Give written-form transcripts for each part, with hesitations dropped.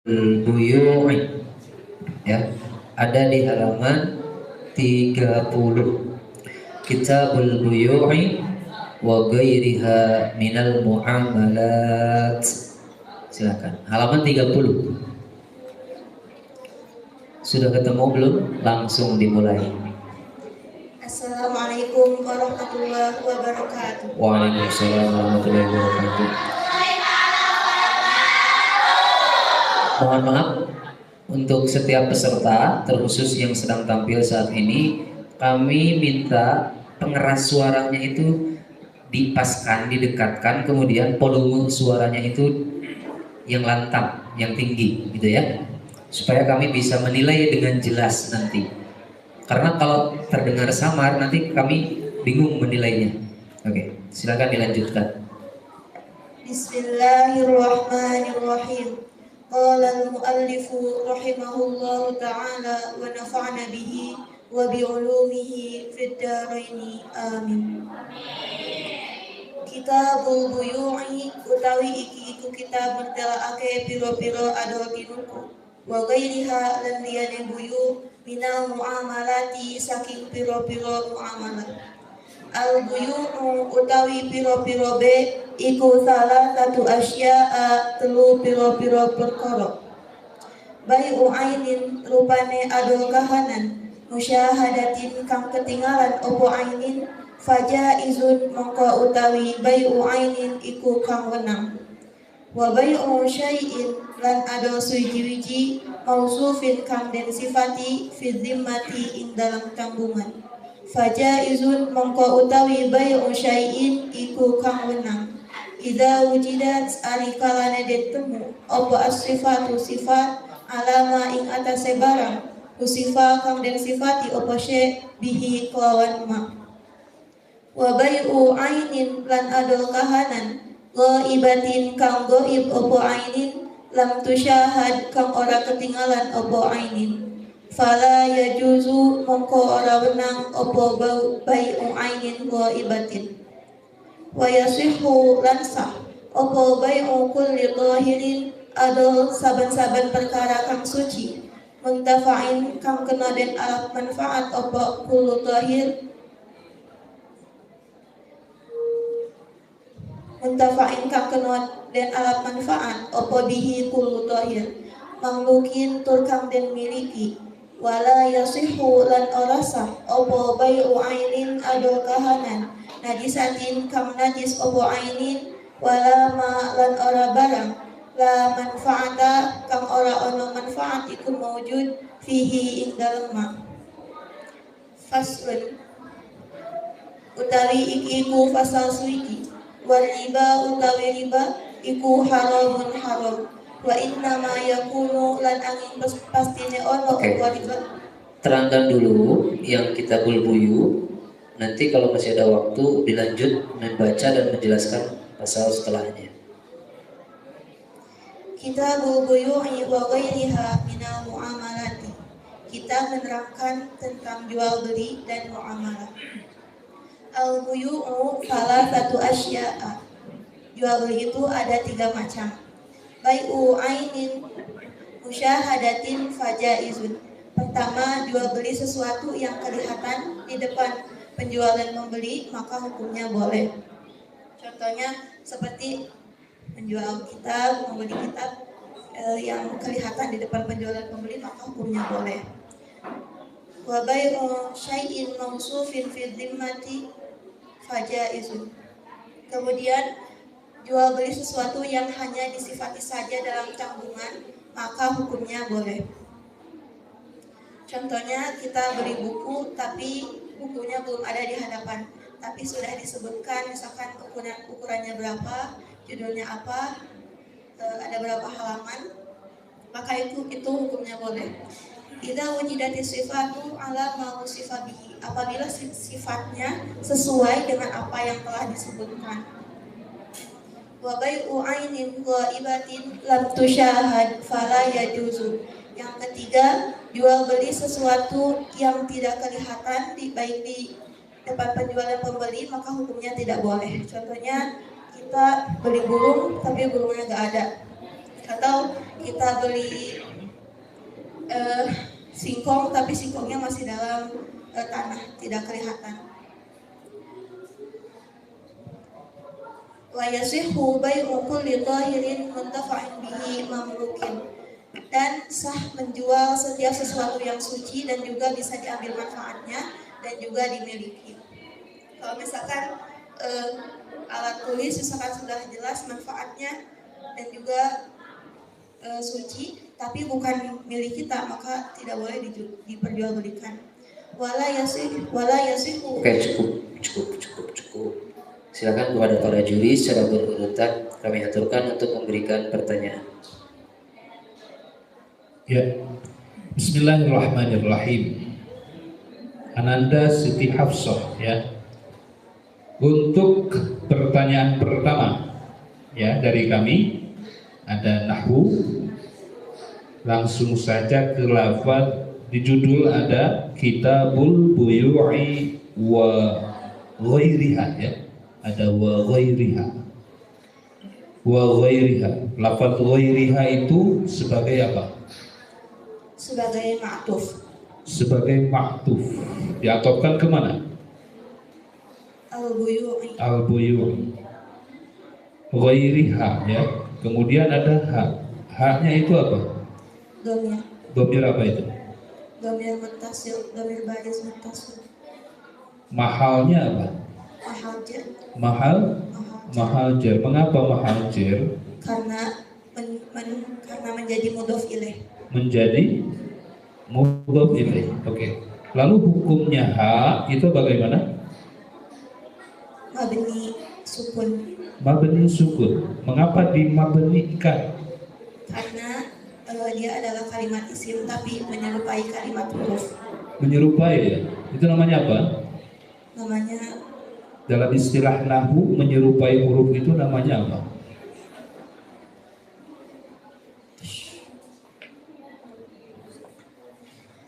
Buyu'i, ya, ada di halaman 30. Kitabul Buyu'i wa ghairiha minal muamalat. Silakan. Halaman 30. Sudah ketemu belum? Langsung dimulai. Assalamualaikum warahmatullahi wabarakatuh. Waalaikumsalam warahmatullahi wabarakatuh. Mohon maaf untuk setiap peserta, terkhusus yang sedang tampil saat ini, kami minta pengeras suaranya itu dipaskan, didekatkan, kemudian volume suaranya itu yang lantang, yang tinggi, gitu ya, supaya kami bisa menilai dengan jelas nanti. Karena kalau terdengar samar, nanti kami bingung menilainya. Oke, silakan dilanjutkan. Bismillahirrahmanirrahim. Qala al-muallifu rahimahullahu ta'ala wa nafa'na bihi wa bi'ulumihi fid dharaini amin. Kitabul buyu'i utawi iki iku kitab mertelake piro-piro ado tinuku wa ghairiha lan liyane buyu minal muamalati saking piro-piro muamalah. Al buyu'u utawi piro-piro be iku salah satu asya'a telu piro-piro perkara. Bai'u ainin rupane ado kahanan, musyahadatin kang ketinggalan opo ainin, fajaizun mongko utawi bai'u ainin iku kang wenang. Wa bai'u syai'in lan ado suwiji-wiji mausufin kang den sifati fi zimmati ing dalam tanggungan. Fajaizun mongko utawi bai'u syai'in iku kang wenang. Idza wujidat alikalane ditemu apa as-sifatu sifat alama ing atase barang usifa kang den sifati apa syai' bihi kelawan ma. Wa bai'u ainin lan adol kahanan ghaibatin kang ghaib apa ainin lam tusyahad kang ora ketinggalan apa ainin. Fala yajuzu mongko ora wenang apa bai'u ainin ghaibatin. Wa yasihhu lan sah apa bai'u kulli dhahirin ado saben-saben perkara kang suci muntafa'in kang kena den alat manfaat apa kullu dhahir muntafa'in kang kena den alat manfaat apa bihi kullu dhahir mamlukin tur kang den miliki. Wala yasihhu lan ora sah apa bai'u ainin ado kahanan najisatin kang najis apa ainin wala ma lan ora barang la manfaata kang ora ono manfaat iku maujud fihi ing dalem ma. Faslun utawi iki iku fasal suci. Wal riba utawi riba iku haramun haram. Wa inna ma yakunu lan angin pastine ono apa riba. Terangkan dulu yang kitabul buyu. Nanti kalau masih ada waktu dilanjut membaca dan menjelaskan pasal setelahnya. Kitabul buyu'i wa ghairiha minal muamalati. Kita menerangkan tentang jual beli dan muamalah. Al buyu'u salah satu asya'a. Jual beli itu ada 3 macam. Bai'u ainin musyahadatin fajaizun. Pertama, jual beli sesuatu yang kelihatan di depan penjual dan pembeli, maka hukumnya boleh. Contohnya seperti menjual kitab, membeli kitab yang kelihatan di depan penjual dan pembeli, maka hukumnya boleh. Wa bai'u syai'in mausufin fi dhimmati fajaizun. Kemudian jual beli sesuatu yang hanya disifati saja dalam tanggungan, maka hukumnya boleh. Contohnya kita beli buku tapi bukunya belum ada di hadapan, tapi sudah disebutkan misalkan ukurannya berapa, judulnya apa, ada berapa halaman, maka itu hukumnya boleh. Idza wujidati sifatu ala ma usifa bihi, apabila sifatnya sesuai dengan apa yang telah disebutkan. Wa bai'u ainin ghaibatin lam tusyahad fala yajuzu. Yang ketiga, jual beli sesuatu yang tidak kelihatan baik di depan penjual dan pembeli, maka hukumnya tidak boleh. Contohnya kita beli burung tapi burungnya nggak ada, Atau kita beli singkong tapi singkongnya masih dalam tanah, tidak kelihatan. Wa yasihhu bai'u kulli tahirin muntafa'in bihi mamlukin. Dan sah menjual setiap sesuatu yang suci dan juga bisa diambil manfaatnya dan juga dimiliki. Kalau misalkan alat tulis misalkan sudah jelas manfaatnya dan juga suci tapi bukan milik kita, maka tidak boleh diperjualbelikan. Wala yasih. Oke, cukup. Silakan kepada para juri secara berurutan kami aturkan untuk memberikan pertanyaan. Ya, Bismillahirrahmanirrahim. Ananda Siti Hafsah, ya. Untuk pertanyaan pertama, ya, dari kami ada nahwu. Langsung saja ke lafaz. Di judul ada Kitabul Buyu'i wa Ghairiha, ya. Ada wa ghairiha. Wa ghairiha. Lafaz ghairiha itu sebagai apa? Sebagai ma'tuf. Sebagai ma'tuf. Diatofkan kemana? Al-buyu'i. Al-buyu'i. Ghairiha, ya. Kemudian ada ha. Ha-nya itu apa? Dhamir. Dhamir apa itu? Dhamir muttasil, dhamir baris muttasil. Mahalnya apa? Mahajar. Mahal jar. Mengapa mahal jar? Karena karena menjadi mudhof ilaih. Menjadi mudhof ilaih. Oke. Lalu hukumnya ha itu bagaimana? Mabni sukun. Mabni sukun. Mengapa dimabnikan? Karena dia adalah kalimat isim tapi menyerupai kalimat huruf. Menyerupai, ya. Itu namanya apa? Namanya Dalam istilah nahwu, menyerupai huruf itu namanya apa?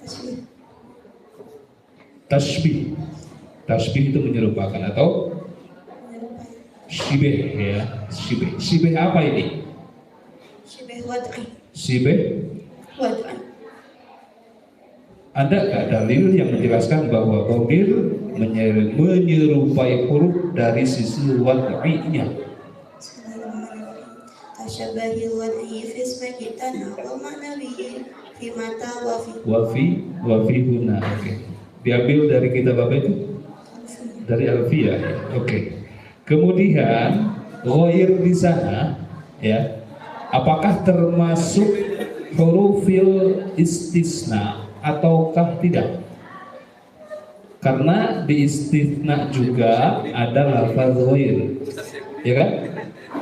tasbih. Tasbih. Tasbih itu menyerupakan atau Menyerupai. syibih, ya. Syibih. Syibih apa ini? Syibih wad'i. Syibih. Wad'an. Adakah dalil yang menjelaskan bahwa dhamir menyerupai huruf dari sisi wad'inya? Bismillahirrahmanirrahim. Tasyabahil wad'i fi ismi kitana wa ma'nawihi fi mata wa fi Wafi huna. Oke. Diambil dari kitab apa itu? Dari Alfiyah. Oke. Kemudian ghair di sana, ya. Apakah termasuk hurufil istisna ataukah tidak? Karena di istisna juga ada lafaz ghair, ya kan?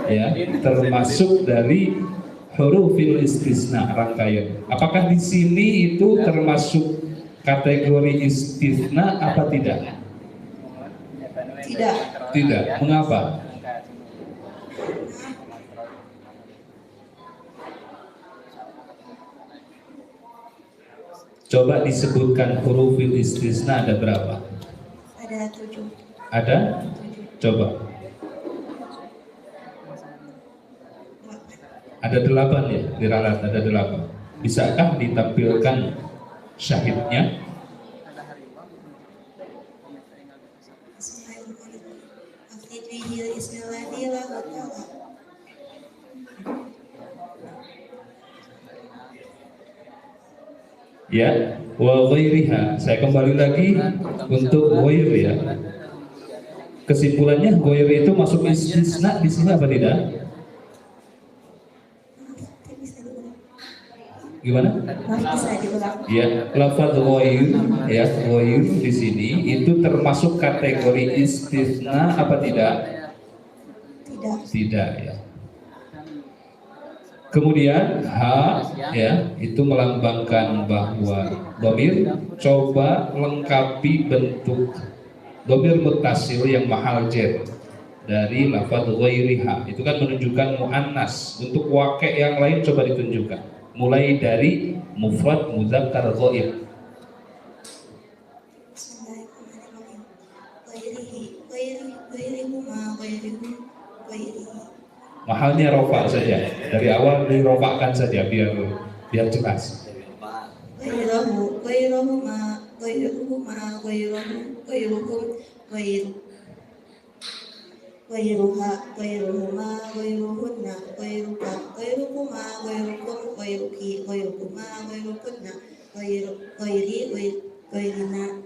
Ya, termasuk dari hurufil istisna rangkaian. Apakah di sini itu termasuk kategori istisna apa tidak? tidak. Tidak. Mengapa? Coba disebutkan hurufil istisna ada berapa? Ada 7. Ada? Coba. Ada 8, ya, diralat ada 8. Bisakah ditampilkan syahidnya? Bismillahirrahmanirrahim. Afid bihil ismilladzi lahu ta'ala. Ya, wa ghairiha. Saya kembali lagi untuk ghair, ya. Kesimpulannya ghair itu masuk istisna di sini apa tidak? Bisa diulang. Gimana? Bisa diulang. Ya, lafaz ghair, ya, ghair di sini itu termasuk kategori istisna apa tidak? Tidak. Tidak, ya. Kemudian ha, ya, itu melambangkan bahwa dhamir. Coba lengkapi bentuk dhamir muttasil yang mahal jar dari lafaz ghairiha. Itu kan menunjukkan muannas. Untuk waqi' yang lain coba ditunjukkan. Mulai dari mufrad, mudzakkar, ghaib. Bismillahirrahmanirrahim. Ghairihuma ghairihi. Mahalnya rofa saja. Dari awal dirofakkan saja biar jelas. Ghairahu, ghairuhuma, ghairuhuma, ghairuhum, ghairuha, ghairuhuma, ghairuhunna, ghairuka, ghairukuma, ghairukum, ghairuki, ghairukuma, ghairukunna, ghairina.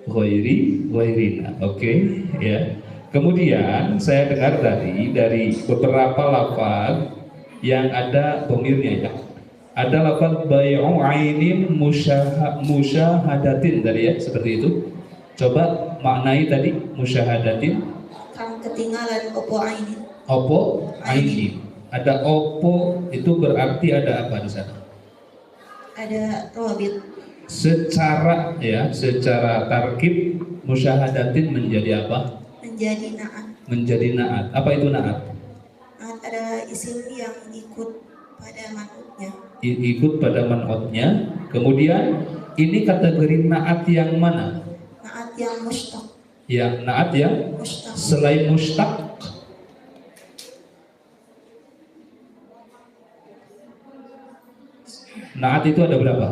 Ghairina. Oke, ya. Kemudian saya dengar tadi dari beberapa lafaz yang ada domirnya ya. Ada lafaz bai'u ainin musyahadatin tadi ya, seperti itu. Coba maknai tadi musyahadatin. Kang ketinggalan opo ainin. Opo ainin. Ada opo itu berarti ada apa di sana? Ada robit. Secara tarkib musyahadatin menjadi apa? Menjadi naat. Menjadi naat. Apa itu naat? Naat adalah isim yang ikut pada manutnya. Ikut pada man'otnya. Kemudian ini kategori naat yang mana? Naat yang mustaq. Ya, naat yang Mustaq. selain mustaq. Naat itu ada berapa?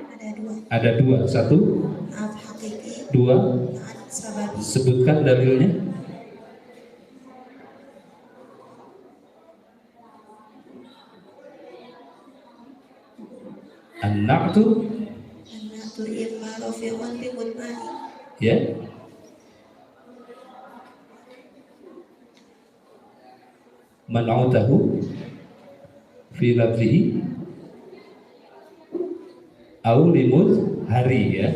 Ada dua. Ada dua. Satu, Naat hakiki, dua. naat sababi. Sebutkan dalilnya. An-na'tu, An-naatu imma rafi'un bi mudmani. ya. Man'utahu fi lafzihi au limud hari ya.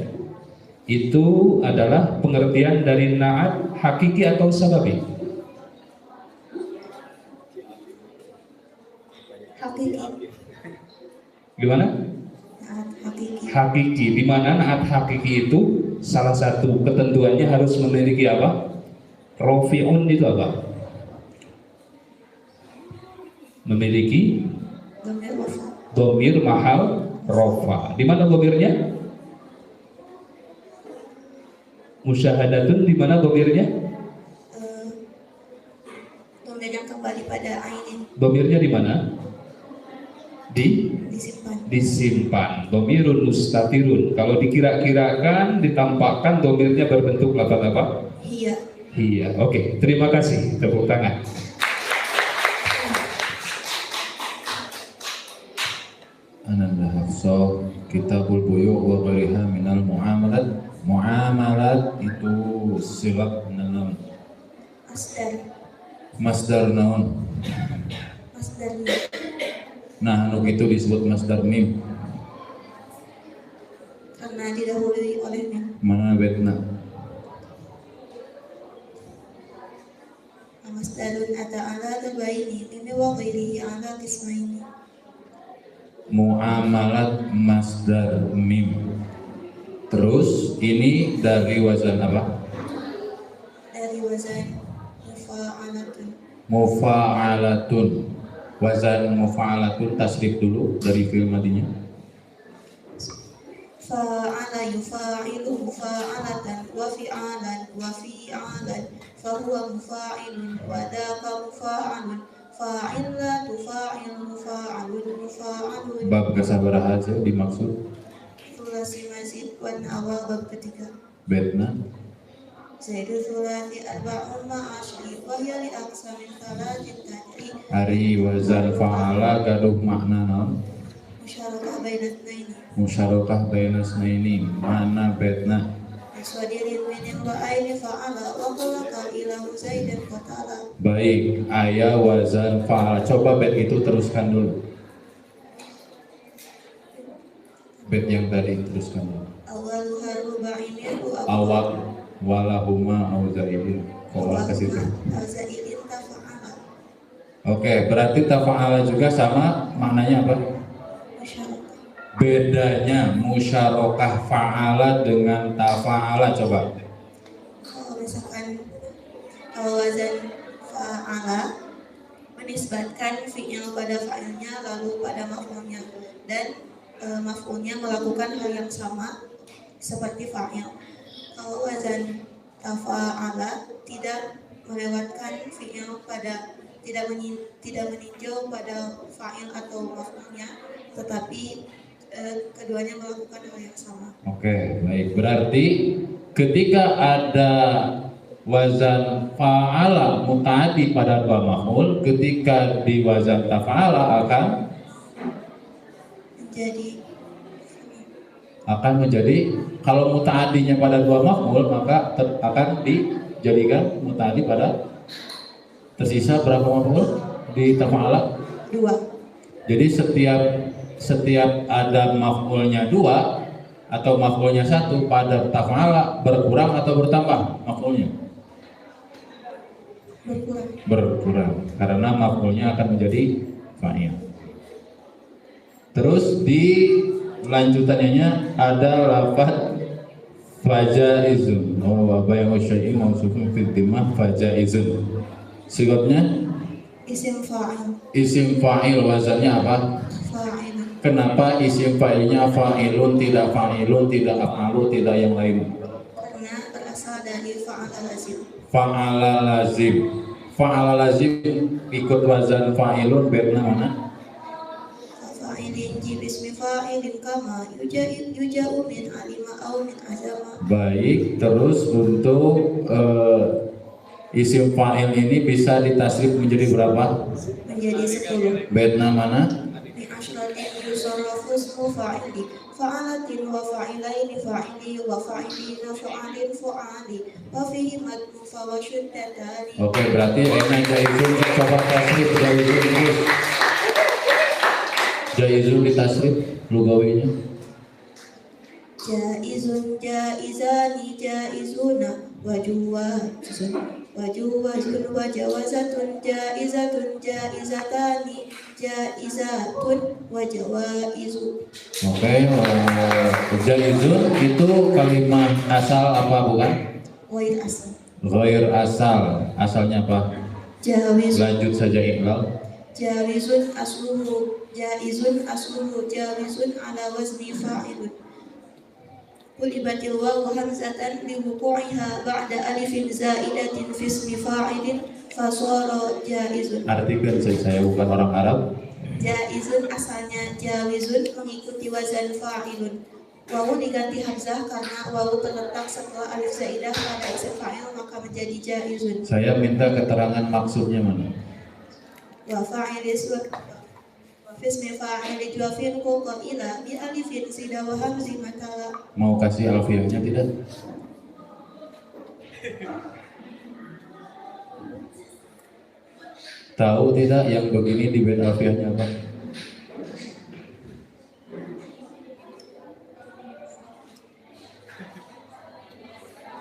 Itu adalah pengertian dari naat hakiki atau sababi. Hakiki. Gimana? Naat hakiki. Hakiki, di mana naat hakiki itu salah satu ketentuannya harus memiliki apa? Rofi'un itu apa? Memiliki Dhamir wafa. domir mahal rofa. Di mana domirnya? Musyahadatun, di mana domirnya? Dhamir yang kembali pada ainin. Domirnya di mana? Disimpan. Disimpan. Domirun mustatirun. Kalau dikira-kirakan, ditampakkan domirnya berbentuk lafaz apa? Hiya. Iya. Oke, terima kasih. Tepuk tangan. Ananda Hafsah Kitabul Buyu' wa Ghariha minal muamalat. Muamalat itu silap naon? Masdar naon? Masdar. Nah, anu itu disebut masdar mim. Karena didahului oleh mim. Mana betna? Masdarun ata ala tabaini mim wa ghairihi ala qismaini. Muamalat masdar mim. Terus ini dari wazan apa? Dari wazan mufa'alatun. Mufa'alatun. Wazan mufa'alatun tasrif dulu dari fi'il madinya. Fa'ala yufa'ilu mufa'alatan wa fi'alan wa fi'alan fahuwa mufa'ilun wa dhaka mufa'alun fa'illa tufa'il mufa'alun mufa'alun. Bab kasabaraha aja dimaksud Sulasi mazid wan awal bab ketiga. betna. Zaidu sulasi arba'un ma'ashri wa hiya li aqsamin salatin tadri Ari wazan fa'ala gaduh makna naon? musyarakah bainat naini. Musyarakah bainasnaini. Mana betna? Aswadirin min wa aini fa'ala wa khalaqa ilahu zaidan qatala. Baik, ayat wazan fa'ala. Coba bet itu teruskan dulu. Bet yang tadi teruskan dulu. Awalu haruba'i minhu Awak walahuma auzaidin. Kolah ke situ. Azaidin tafa'ala. Oke, berarti tafa'ala juga sama maknanya apa? Musyarakah. Bedanya musyarakah fa'ala dengan tafa'ala coba. Kalau misalkan wazan fa'ala menisbatkan fi'il pada fa'ilnya lalu pada maf'ulnya dan maf'ulnya melakukan hal yang sama seperti fa'il. Kalau wazan tafa'ala tidak melewatkan fi'il pada tidak meninjau pada fa'il atau maf'ulnya, tetapi keduanya melakukan hal yang sama. Oke, baik. Berarti ketika ada wazan fa'ala muta'addi pada dua maf'ul, ketika di wazan tafa'ala akan menjadi kalau muta'addinya pada dua maf'ul maka akan dijadikan muta'addi pada tersisa berapa maf'ul di tafa'ala? 2. Jadi setiap ada maf'ulnya 2 atau maf'ulnya 1 pada tafa'ala berkurang atau bertambah maf'ulnya? Berkurang karena maf'ulnya akan menjadi fa'il. Terus di lanjutannya ada lafaz fajaizun. Wa bayu syai'in mausufun fil dhimmah fajaizun. Sigatnya isim fa'il, wazannya apa? Fa'il. Kenapa isim fa'ilnya fa'ilun, tidak fa'ilun, tidak af'alu, tidak yang lain? Karena berasal dari fa'ala lazim. Fa'ala lazim. Fa'ala lazim ikut wazan fa'ilun berna mana? Fa'ilin jib ismi fa'ilin kama yuja'u min alima au min azama. Baik, terus untuk isim fa'il ini bisa ditasrif menjadi berapa? Menjadi 10. Berna mana? Min asyratin yusarrafu ismu fa'ili fa'alatin wa fa'ilaini fa'ili wa fa'ilina fa'alin fa'ali wa fihi madmu fa wa syuddatani. Oke, berarti enak jaizun coba tasrif jaizun terus. Jaizun ditasrif lugawinya. Jaizun jaizani jaizuna wajuwazun wajuwazun wajawazatun jaizatun jaizatani jaizatun wajawaizu. Oke, jaizun itu kalimat asal apa bukan? Ghair asal. Ghair asal. Asalnya apa? Jawizun. Lanjut saja Iqbal. Jawizun asluhu jawizun ala wazni fa'ilun. Qulibatil wawu hamzatan li wuqu'iha ba'da alifin zaidatin fi ismi fa'ilin fasara jaizun. Artikan saya bukan orang Arab. Jaizun asalnya jawizun mengikuti wazan fa'ilun. Wawu diganti hamzah karena wawu terletak setelah alif zaidah pada isim fa'il maka menjadi jaizun. Saya minta keterangan maksudnya mana? Wa fa'ilis wa fismi fa'ili juafin qila bi alifin sida wa hamzi matala. Mau kasih alfiahnya tidak? Tahu tidak yang begini di bed alfiahnya apa?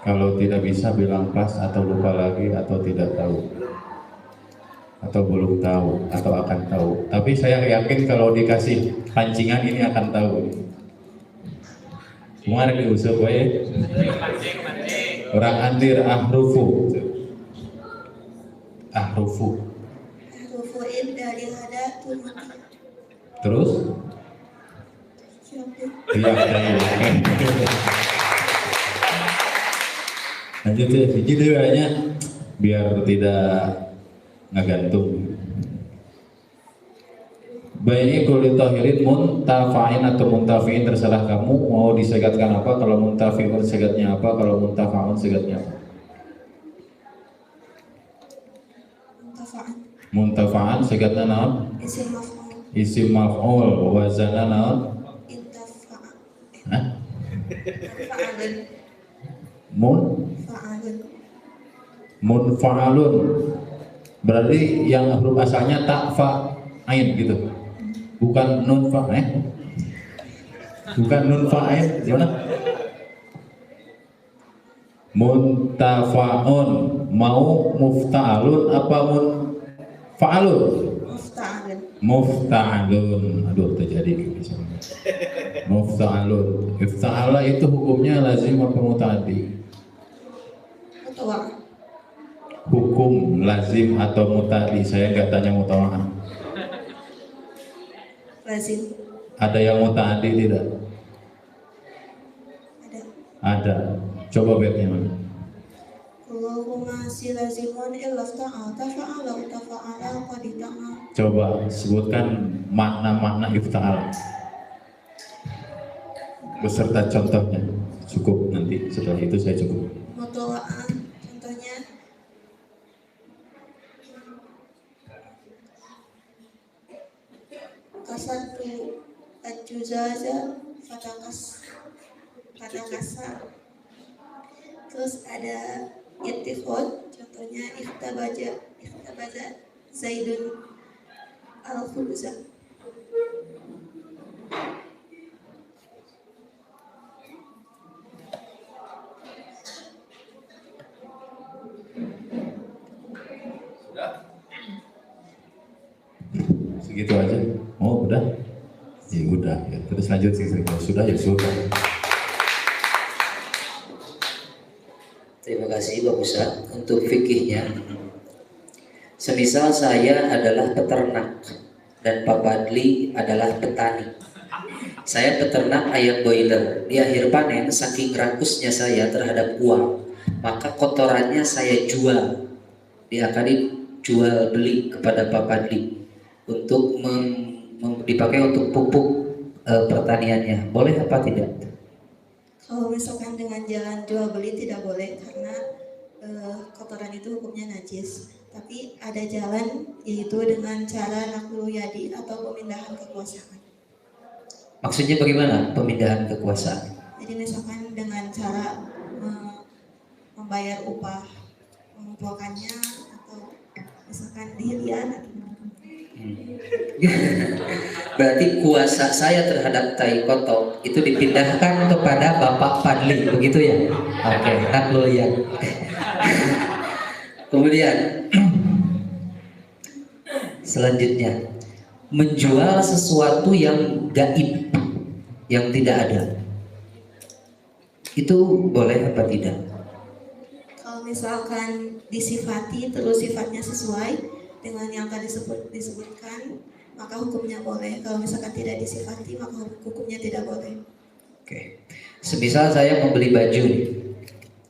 Kalau tidak bisa bilang pas atau lupa lagi atau tidak tahu atau belum tahu atau akan tahu. Tapi saya yakin kalau dikasih pancingan ini akan tahu. Kemarin diusap ya. Orang antir ahrufu. Ahrufu. Rufu'in dari hada tumati. Terus? Iya, lanjut ya, biji dewanya biar tidak ngagantung. Baik, kulit tahirin muntafa'in atau muntafi'in terserah kamu mau disegatkan apa. Kalau muntafi'un segatnya apa, kalau muntafa'un segatnya apa? Muntafa'an segatnya naon? Isim maf'ul. Isim maf'ul wazana naon? Intafa'a. Hah? Fa'alun. Fa'alun. Munfa'alun. Berarti yang huruf asalnya tak fa ain gitu. Bukan nun fa Bukan nun fa ain, gimana? Muntafa'un mau mufta'alun apa munfa'alun? Mufta'alun. Mufta'alun. Aduh terjadi mufta'alun. Ifta'ala itu hukumnya lazim apa muta'addi? Mutawa'ah. Hukum lazim atau muta'addi, saya nggak tanya mutawa'ah. Lazim. Ada yang muta'addi tidak? Ada. Ada. Coba bednya mana? Allahu huma silazimun illa ta'ala tafa'ala tafa'ala qad ta'ala. Coba sebutkan makna-makna ifta'al beserta contohnya. Cukup, nanti setelah itu saya cukup. Mutawa'ah contohnya kasatu al-juzaza kata kasar. Terus ada ittikhad, contohnya ikhtabaja Zaidun al-khubza. Segitu aja. Oh, udah? Ya udah. Ya. Terus lanjut sih. Sudah ya sudah. Terima kasih Pak Ustaz untuk fikihnya. Semisal saya adalah peternak dan Pak Badli adalah petani. Saya peternak ayam boiler. Di akhir panen, saking rakusnya saya terhadap uang, maka kotorannya saya jual. Dia akan dijual beli kepada Pak Badli untuk dipakai untuk pupuk pertaniannya. Boleh apa tidak? Kalau misalkan dengan jalan jual beli tidak boleh karena kotoran itu hukumnya najis. Tapi ada jalan yaitu dengan cara naqlu yadi atau pemindahan kekuasaan. Maksudnya bagaimana pemindahan kekuasaan? Jadi misalkan dengan cara membayar upah mengumpulkannya atau misalkan dihilian. Berarti kuasa saya terhadap tai kotok itu dipindahkan kepada Bapak Fadli, begitu ya? Oke, naklul ya. Kemudian selanjutnya menjual sesuatu yang gaib, yang tidak ada, itu boleh apa tidak? Kalau misalkan disifati terus sifatnya sesuai dengan yang tadi disebutkan, maka hukumnya boleh. Kalau misalkan tidak disifati, maka hukumnya tidak boleh. Oke. Semisal saya membeli baju nih.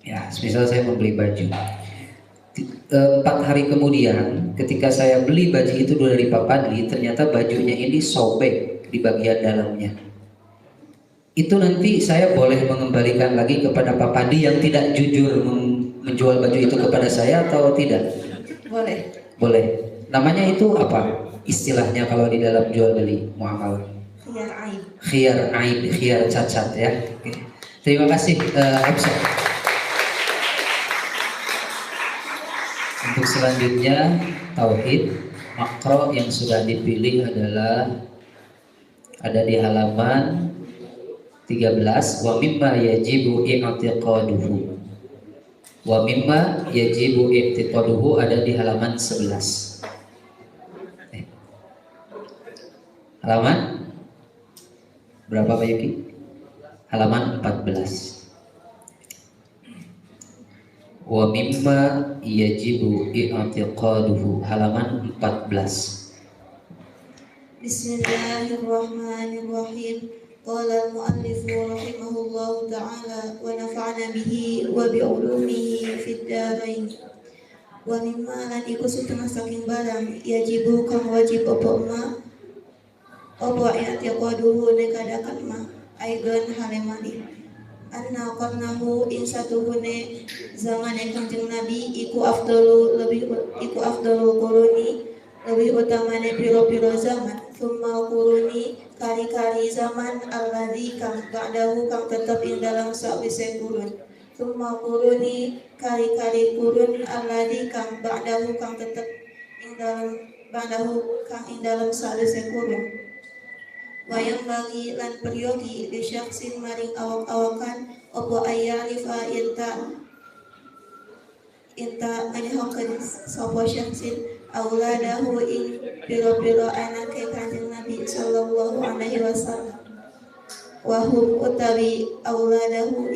Ya, semisal saya membeli baju. 4 hari kemudian, ketika saya beli baju itu dari Pak Padli, ternyata bajunya ini sobek di bagian dalamnya. Itu nanti saya boleh mengembalikan lagi kepada Pak Padli yang tidak jujur menjual baju itu kepada saya atau tidak? Boleh. Boleh. Namanya itu apa? Istilahnya kalau di dalam jual beli muamalah. Khiyar aib. Khiyar aib, khiyar cacat ya. Oke. Terima kasih Absa. Untuk selanjutnya tauhid makro yang sudah dipilih adalah ada di halaman 13, wa mimma yajibu i'tiqaduhu. Wa mimma yajibu i'tiqaduhu ada di halaman 11. Halaman berapa Pak Yuki? Halaman 14. Wa mimma yajibu i'tiqaduhu halaman 14. Bismillahirrahmanirrahim. Qala al-mu'allif rahimahullahu ta'ala wa nafa'ana bihi wa bi'ulumihi fid dharain. Wa mimma lan iku setengah saking barang yajibu kang wajib apa i'tiqaduhu nekadakan ma aidan halemani anna qarnahu ing satuhune zamane Kanjeng Nabi iku afdalu quruni lebih utamane piro-piro zaman summa quruni kali-kali zaman alladzi kang ba'dahu kang tetep ing dalam sawise kurun summa quruni kali-kali kurun alladzi kang ba'dahu kang tetep ing dalam ba'dahu kang ing dalam sawise kurun wayang bagi lan peryogi di syaksin maring awak-awakan opo ayarifa inta menyehokan sopo syaksin auladahu ing piro-piro anake Kanjeng Nabi sallallahu alaihi wasallam wahum utawi auladahu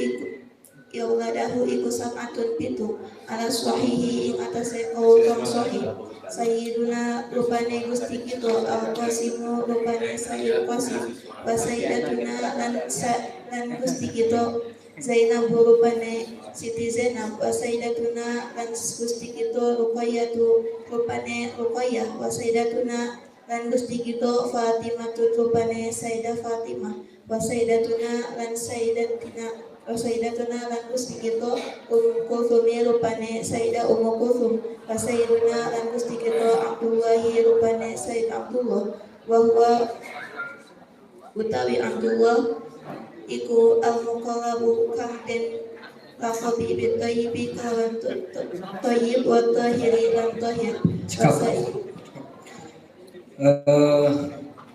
iku sab'atun pitu ala swahihi ing atase kaul kang sahih sayyiduna rupane gusti kita al-qasimu rupane sayyid qasim wa sayyidatuna lan gusti kita Zainab rupane Siti Zainab wa Sayyidatuna lan Gusti kita Ruqayyatu rupane Ruqayyah wa Sayyidatuna lan Gusti kita Fatimah rupane Sayyidah Fatimah wa Sayyidatuna lan Sayyidatuna lan Gusti kita Kulthum rupane Sayyidah Kulthum wa Sayyiduna lan Gusti kita Abdullahi rupane Sayyid Abdullah wa huwa utawi Abdullah iku al-muqarrabu kang den laqabi bi thayyibi kawan thayyib wa tahiri lan tahir. Cekap.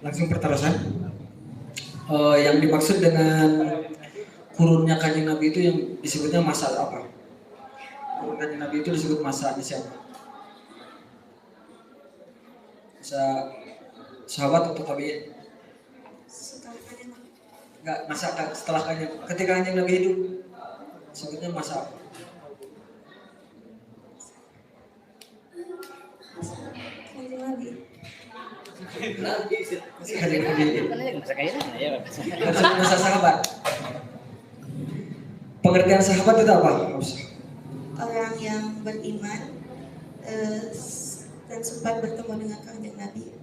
Langsung perterusan. Yang dimaksud dengan kurunnya Kanjeng Nabi itu yang disebutnya masa apa? Kurun Kanjeng Nabi itu disebut masa di siapa? Masa sahabat atau tabi'in? Enggak, masa setelah ketika Kanjeng Nabi hidup sebutnya masa apa? Kanjeng Nabi. Kanjeng Nabi hidup. Masa sahabat. Pengertian sahabat itu apa? Orang yang beriman dan sempat bertemu dengan Kanjeng Nabi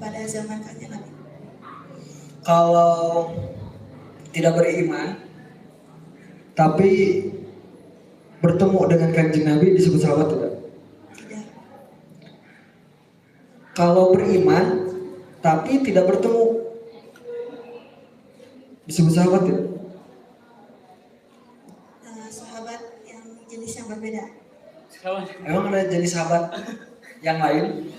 pada zaman Kanjeng Nabi. Kalau tidak beriman tapi bertemu dengan Kanjeng Nabi disebut sahabat tidak? Tidak. Kalau beriman tapi tidak bertemu disebut sahabat tidak? Sahabat yang jenis yang berbeda. Emang ada jenis sahabat yang lain?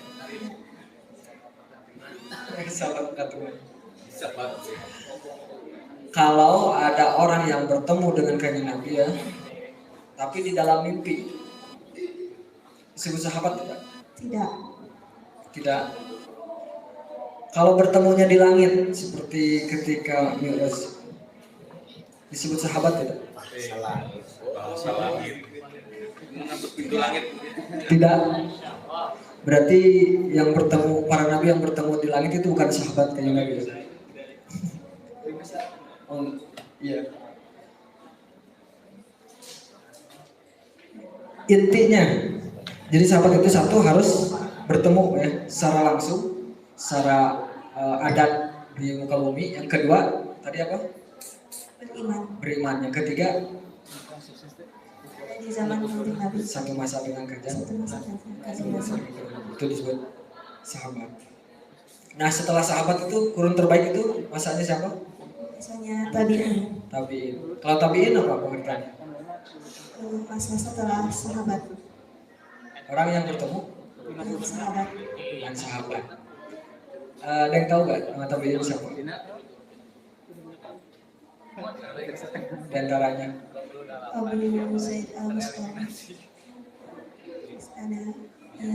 Sahabat ketemu. Kalau ada orang yang bertemu dengan Kanjeng Nabi ya, tapi di dalam mimpi, disebut sahabat tidak? Tidak. Tidak. Kalau bertemunya di langit, seperti ketika Mi'raj, disebut sahabat tidak? Tidak. Berarti yang bertemu para nabi yang bertemu di langit itu bukan sahabat Kanjeng Nabi. Oh, iya. Intinya, jadi sahabat itu satu harus bertemu ya secara langsung, secara adat di muka bumi. Yang kedua tadi apa? Beriman. Beriman. Yang ketiga Ada di zaman Kanjeng Nabi. satu masa dengan Satu kerjaan. masa Kanjeng Nabi. Itu disebut sahabat. Nah setelah sahabat itu kurun terbaik itu masanya siapa? Misalnya tabi'in. Tabiin. Kalau tabiin apa pengertiannya? Masa setelah sahabat. Orang yang bertemu Dengan sahabat. dengan sahabat. Ada yang tahu nggak nama tabiin siapa? Di antaranya Abu Zaid al-Mustami. Ada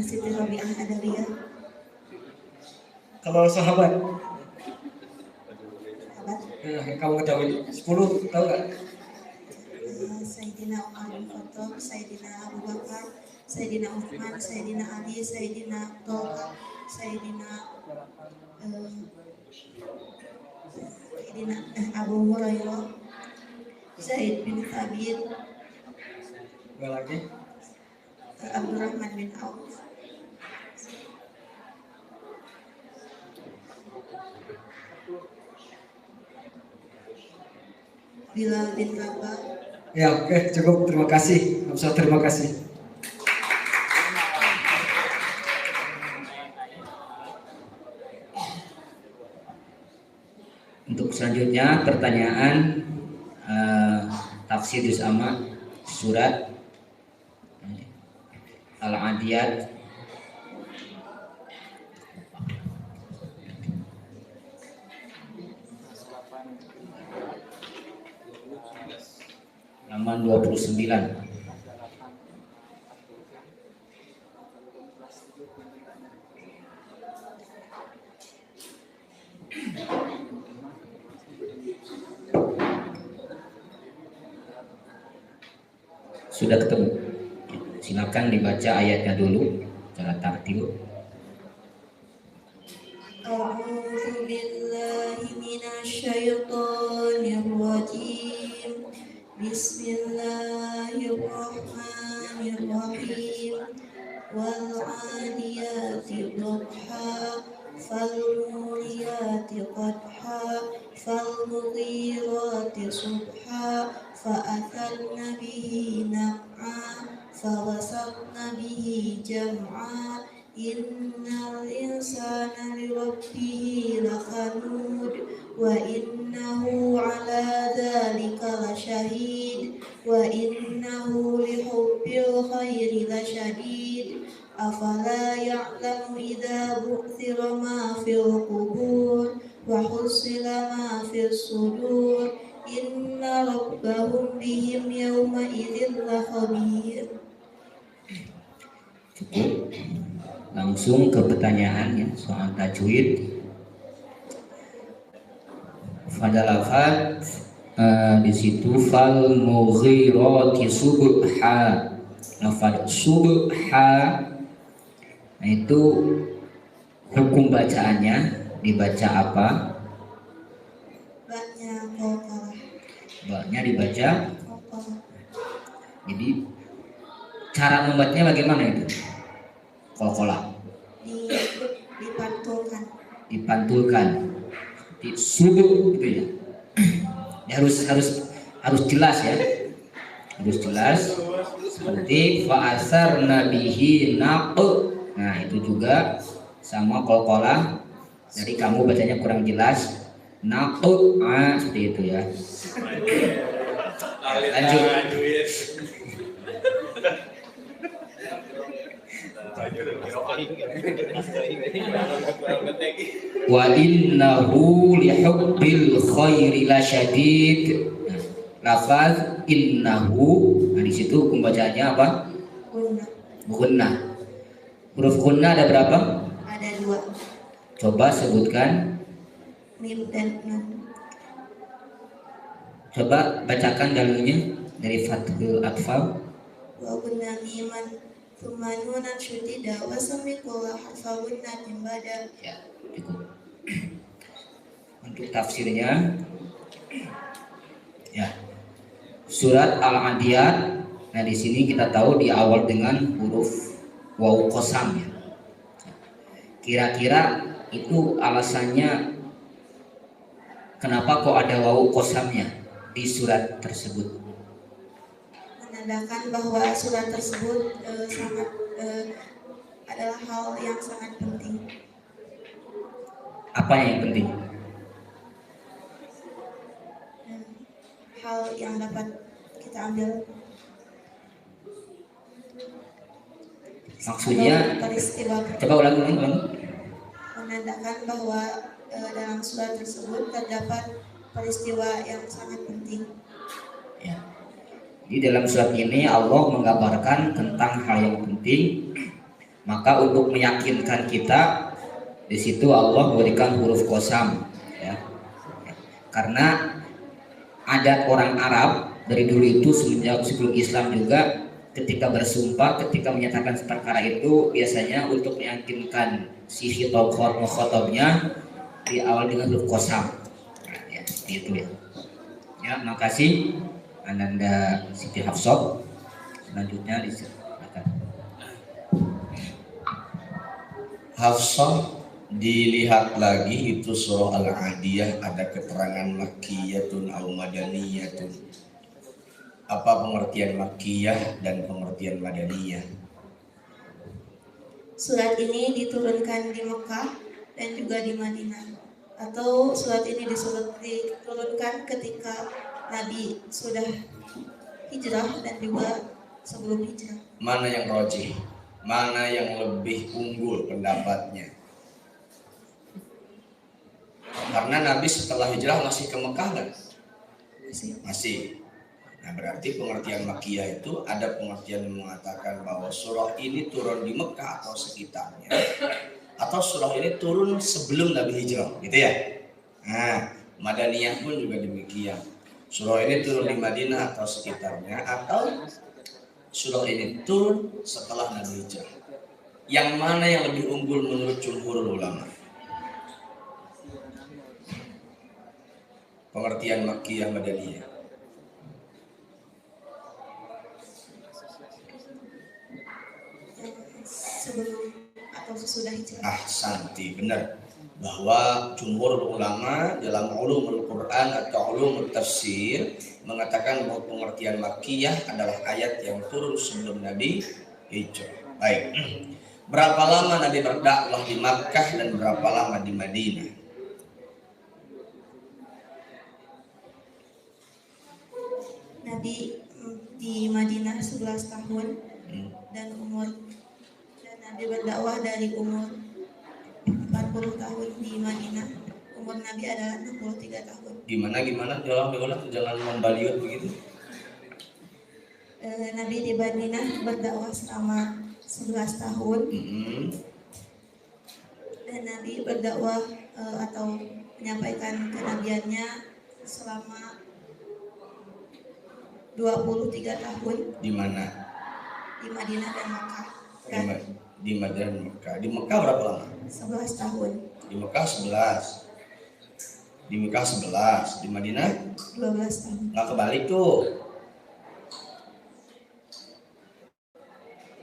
Siti Rabi'ah Adawiyah. kalau sahabat Sahabat. yang kamu ketahui 10 tahu nggak? Sayyidina Umar bin Khattab, Sayyidina Abu Bakar, Sayyidina Uthman, Sayyidina Ali, Sayyidina Tolha, Sayyidina Abu Hurairah, Zaid bin Thabit, Dua lagi. Abdurrahman bin Auf, Bilal bin Rabah. Ya oke cukup terima kasih. Hamzah terima kasih. Untuk selanjutnya pertanyaan tafsir juz amma surat Al-Adiyat halaman 29. Sudah ketemu? Silakan dibaca ayatnya dulu secara tartil. A'udzu billahi minasy syaithanir rajim. Bismillahirrahmanirrahim. Wal 'adiyati dhabha falmuriyati qadha falmughirati subha fa'atharna bihi naq'a fawasatna bihi jam'a innal insana lirabbihi lakanud wa innahu ala dzalika lasyahid wa innahu lihubbil khairi lasyadid afala ya'lamu idza bu'thira ma fil qubur wa husila ma fis sudur inna rabbahum bihim yawma idzin lakhabir. Cukup. Langsung ke pertanyaannya soal tajwid. Pada lafaz di situ fal mughirati subha. Lafaz subha, nah itu hukum bacaannya dibaca apa? Baknya qalqalah. Baknya dibaca. Qalqalah. Jadi cara membacanya bagaimana itu? Qalqalah. Dipantulkan. Di subuh gitu ya. Ya harus jelas ya. Harus jelas. Seperti fa'asarna bihi naq. Nah, itu juga sama qalqalah. Jadi kamu bacanya kurang jelas. Naq, seperti itu ya. Lanjut. Wa innahu lihubbil khairi lasyadid. Lafaz innahu, nah di situ hukum bacaannya apa? Gunnah. Huruf gunnah ada berapa? Ada 2. Coba sebutkan. Mim dan nun. Coba bacakan dalilnya dari Fathul Atfal. Wa kunna miman thumma nunan syudida wa samiqula harfa gunnatin bada. Ya, cukup. Untuk tafsirnya, ya, surat Al-Adiyat. Nah, di sini kita tahu di awal dengan huruf waw qasam ya. Kira-kira itu alasannya kenapa kok ada waw qasamnya di surat tersebut? Menandakan bahwa surat tersebut adalah hal yang sangat penting. Apa yang penting? Hal yang dapat kita ambil. Maksudnya, peristiwa. coba ulangi. Menandakan bahwa dalam surat tersebut terdapat peristiwa yang sangat penting. Ya. Di dalam surat ini Allah menggambarkan tentang hal yang penting. Maka untuk meyakinkan kita, di situ Allah memberikan huruf qasam. Ya. Karena ada orang Arab dari dulu itu semenjak sebelum Islam juga, ketika bersumpah, ketika menyatakan perkara itu biasanya untuk meyakinkan si khotabnya di awal dengan huruf qasam. Nah, ya, seperti itu ya. Ya, makasih Ananda Siti Hafsah. Selanjutnya disilakan. Hafsah, dilihat lagi itu surah Al-Adiyah ada keterangan makkiyatun au madaniyatun. Apa pengertian makkiyah dan pengertian madaniyah? Surat ini diturunkan di Mekah dan juga di Madinah. Atau surat ini diturunkan ketika Nabi sudah hijrah dan juga sebelum hijrah. Mana yang rajih? Mana yang lebih unggul pendapatnya? Karena Nabi setelah hijrah masih ke Mekah kan? Masih. Nah, berarti pengertian makkiyah itu ada pengertian yang mengatakan bahwa surah ini turun di Mekah atau sekitarnya, atau surah ini turun sebelum Nabi hijrah, gitu ya. Nah, madaniyah pun juga demikian. Surah ini turun di Madinah atau sekitarnya, atau surah ini turun setelah Nabi hijrah. Yang mana yang lebih unggul menurut jumhur ulama? Pengertian makkiyah madaniyah. Ahsanti, benar. Bahwa jumhur ulama dalam ulumul Quran atau ulumul tafsir mengatakan bahwa pengertian Makkiyah adalah ayat yang turun sebelum Nabi hijrah. Baik. Berapa lama Nabi berdakwah di Makkah dan berapa lama di Madinah? Nabi di Madinah 11 tahun dan Nabi berdakwah dari umur 40 tahun di Madinah. Umur Nabi adalah 63 tahun. Gimana jangan membaliut begitu. Nabi di Madinah berdakwah selama 11 tahun. Dan Nabi berdakwah atau menyampaikan kenabiannya selama 23 tahun. Di mana? Di Madinah dan Makkah. Di Madinah dan Mekah. Di Mekah berapa lama? 11 tahun. Di Mekah 11. Di Mekah 11. Di Madinah 12 tahun. nggak kebalik tuh.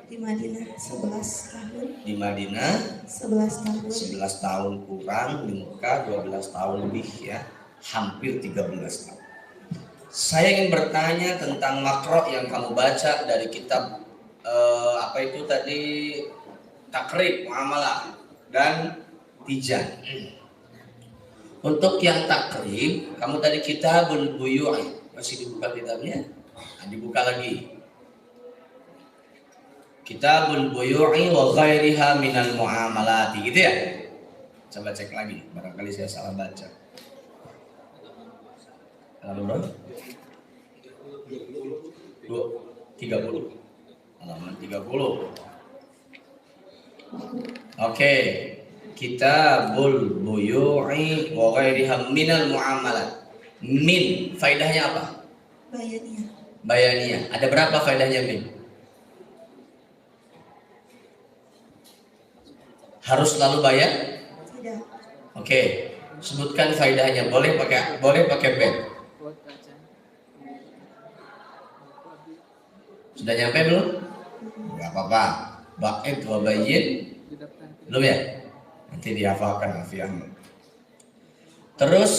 Di Madinah 11 tahun. Di Madinah 11 tahun. 11 tahun kurang, di Mekah 12 tahun lebih ya. Hampir 13 tahun. Saya ingin bertanya tentang makro yang kamu baca dari kitab apa itu tadi, takrib, muamalah dan tijan. Untuk yang takrib, kamu tadi kitabul buyu'i, masih dibuka kitabnya? Nah, dibuka lagi. Kitabul buyu'i wa ghairiha minal muamalati, gitu ya? Coba cek lagi, barangkali saya salah baca. Halaman berapa? 30. Halaman 30. Oke. Kitabul buyu'i wa ghairiha minal muamalat. Min, faedahnya apa? Bayannya. Bayaniyah. Ada berapa faedahnya min? Harus selalu bayar? Tidak. Oke. Sebutkan faedahnya. Boleh pakai pen. Sudah nyampe belum? Enggak apa-apa. Ba'id wa bayyin. Belum ya? Nanti dihafalkan Afiahmu. Terus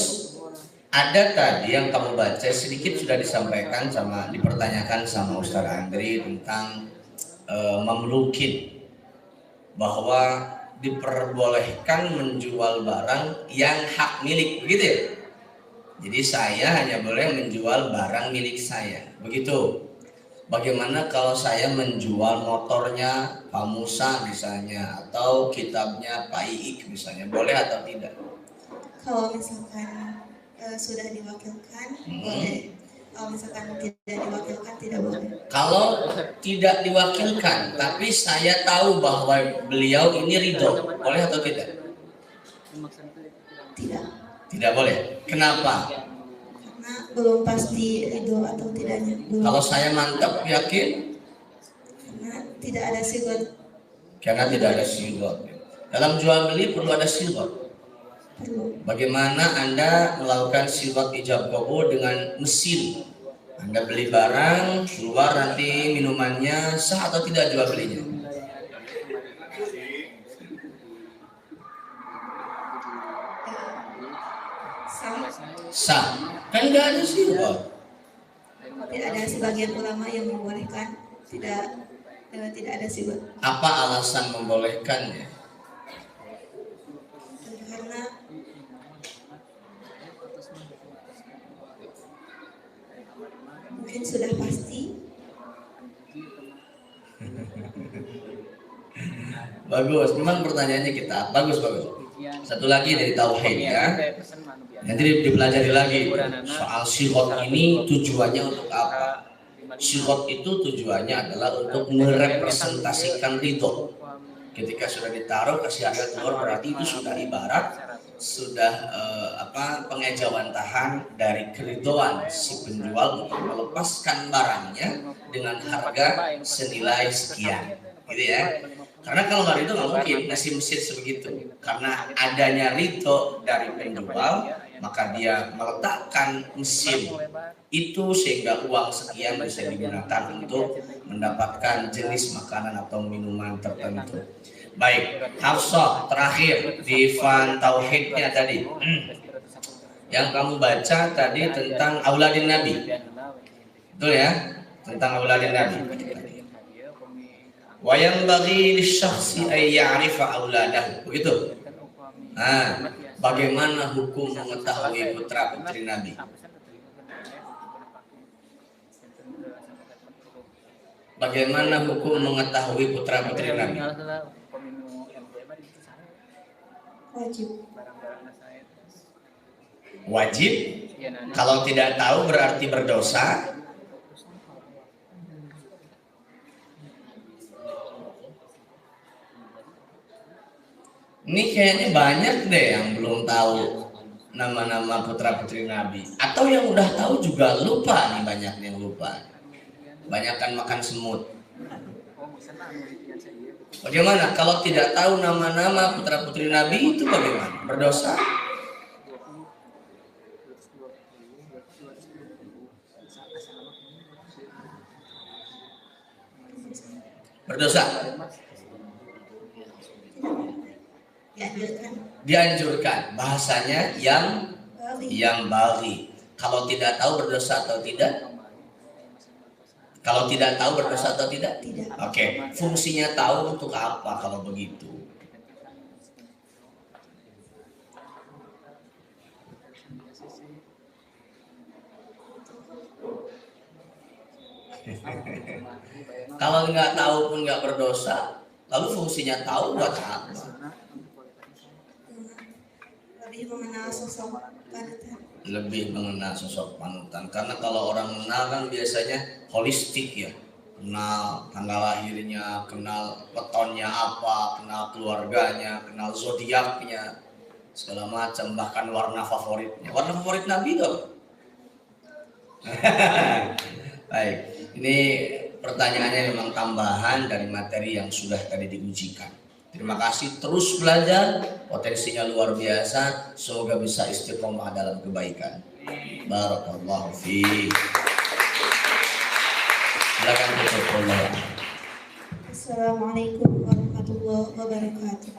ada tadi yang kamu baca sedikit sudah disampaikan dipertanyakan sama Ustaz Andri tentang mamlukin, bahwa diperbolehkan menjual barang yang hak milik, begitu ya? Jadi saya hanya boleh menjual barang milik saya, begitu. Bagaimana kalau saya menjual motornya Pak Musa misalnya, atau kitabnya Pak Iik misalnya, boleh atau tidak? Kalau misalkan sudah diwakilkan, boleh. Kalau misalkan tidak diwakilkan, tidak boleh. Kalau tidak diwakilkan, tapi saya tahu bahwa beliau ini ridho, boleh atau tidak? Tidak. Tidak boleh. Kenapa? Karena belum pasti ridho atau tidaknya. Belum. Kalau saya mantap yakin, Karena tidak ada sigot. karena tidak ada sigot. Dalam jual beli perlu ada sigot. Perlu. Bagaimana Anda melakukan sigot ijab qabul dengan mesin? Anda beli barang, keluar nanti minumannya, sah atau tidak jual belinya? Sah. Kan nggak ada sigot. Tapi ada sebagian ulama yang membolehkan tidak ada sigot. Apa alasan membolehkannya? Karena mungkin sudah pasti. Bagus, memang pertanyaannya kita bagus. Satu lagi dari tauhid ya. Nanti dipelajari lagi soal sigot ini tujuannya untuk apa? Sigot itu tujuannya adalah untuk merepresentasikan ridho. Ketika sudah ditaruh kasih harga keluar, berarti itu sudah ibarat pengejawantahan dari keridhoan si penjual untuk melepaskan barangnya dengan harga senilai sekian, gitu ya. Karena kalau nggak ridho nggak mungkin ngasih mesin sebegitu. Karena adanya ridho dari penjual, maka dia meletakkan mesin itu sehingga uang sekian bisa digunakan untuk mendapatkan jenis makanan atau minuman tertentu. Baik, Hafsah terakhir di fan tauhidnya tadi. Yang kamu baca tadi tentang auladin Nabi. Betul ya? Tentang auladin Nabi. Wa yanbaghi lisyakhsi ay ya'rifa auladahu. Begitu. Nah, bagaimana hukum mengetahui putra-putri Nabi? Bagaimana hukum mengetahui putra-putri Nabi? Wajib. Wajib. Kalau tidak tahu berarti berdosa. Ini kayaknya banyak deh yang belum tahu nama-nama putra-putri Nabi. Atau yang udah tahu juga lupa nih, banyak yang lupa. Banyakan makan semut. Bagaimana kalau tidak tahu nama-nama putra-putri Nabi itu bagaimana? Berdosa? Berdosa? Dianjurkan. Dianjurkan. Bahasanya yang bagi. Kalau tidak tahu berdosa atau tidak? Kalau tidak tahu berdosa atau tidak? Tidak. Oke, fungsinya tahu untuk apa kalau begitu? Kalau nggak tahu pun nggak berdosa, lalu fungsinya tahu buat apa? Lebih mengenal sosok panutan. Lebih mengenal sosok panutan, karena kalau orang kenal kan biasanya holistik ya, kenal tanggal lahirnya, kenal wetonnya apa, kenal keluarganya, kenal zodiaknya, segala macam, bahkan warna favoritnya. Warna favorit Nabi itu apa? Baik, ini pertanyaannya memang tambahan dari materi yang sudah tadi diujikan. Terima kasih, terus belajar, potensinya luar biasa, semoga bisa istiqomah dalam kebaikan. Barakallahu fiik. Silakan tutup oleh. Assalamualaikum warahmatullahi wabarakatuh.